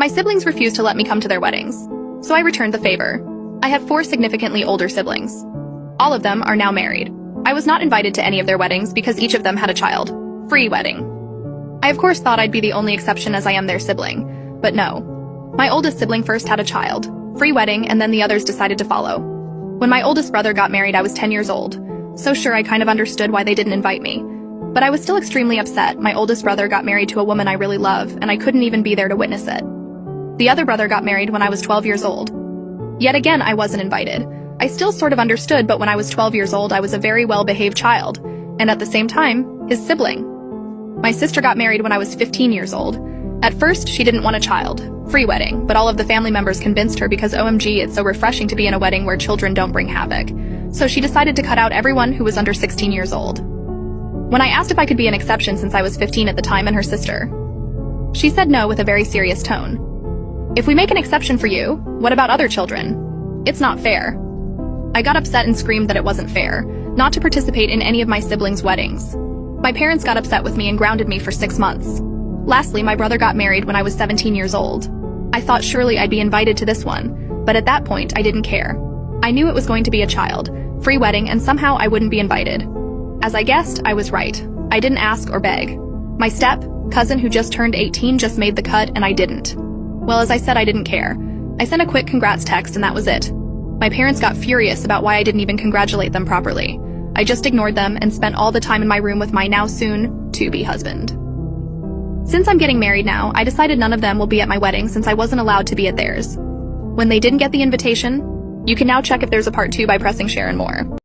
My siblings refused to let me come to their weddings, so I returned the favor. I have 4 significantly older siblings. All of them are now married. I was not invited to any of their weddings because each of them had a child. Free wedding. I of course thought I'd be the only exception as I am their sibling, but no. My oldest sibling first had a child, free wedding, and then the others decided to follow. When my oldest brother got married, I was 10 years old, so sure, I kind of understood why they didn't invite me. But I was still extremely upset. My oldest brother got married to a woman I really love, and I couldn't even be there to witness it. The other brother got married when I was 12 years old. Yet again, I wasn't invited. I still sort of understood, but when I was 12 years old, I was a very well-behaved child, and at the same time, his sibling. My sister got married when I was 15 years old. At first, she didn't want a child. Free wedding, but all of the family members convinced her because OMG, it's so refreshing to be in a wedding where children don't bring havoc. So she decided to cut out everyone who was under 16 years old. When I asked if I could be an exception since I was 15 at the time and her sister, she said no with a very serious tone. If we make an exception for you, what about other children? It's not fair. I got upset and screamed that it wasn't fair, not to participate in any of my siblings' weddings. My parents got upset with me and grounded me for 6 months. Lastly, my brother got married when I was 17 years old. I thought surely I'd be invited to this one, but at that point, I didn't care. I knew it was going to be a child, free wedding, and somehow I wouldn't be invited. As I guessed, I was right. I didn't ask or beg. My cousin who just turned 18 just made the cut and I didn't. Well, as I said, I didn't care. I sent a quick congrats text and that was it. My parents got furious about why I didn't even congratulate them properly. I just ignored them and spent all the time in my room with my now soon-to-be husband. Since I'm getting married now, I decided none of them will be at my wedding since I wasn't allowed to be at theirs. When they didn't get the invitation, you can now check if there's a part 2 by pressing share and more.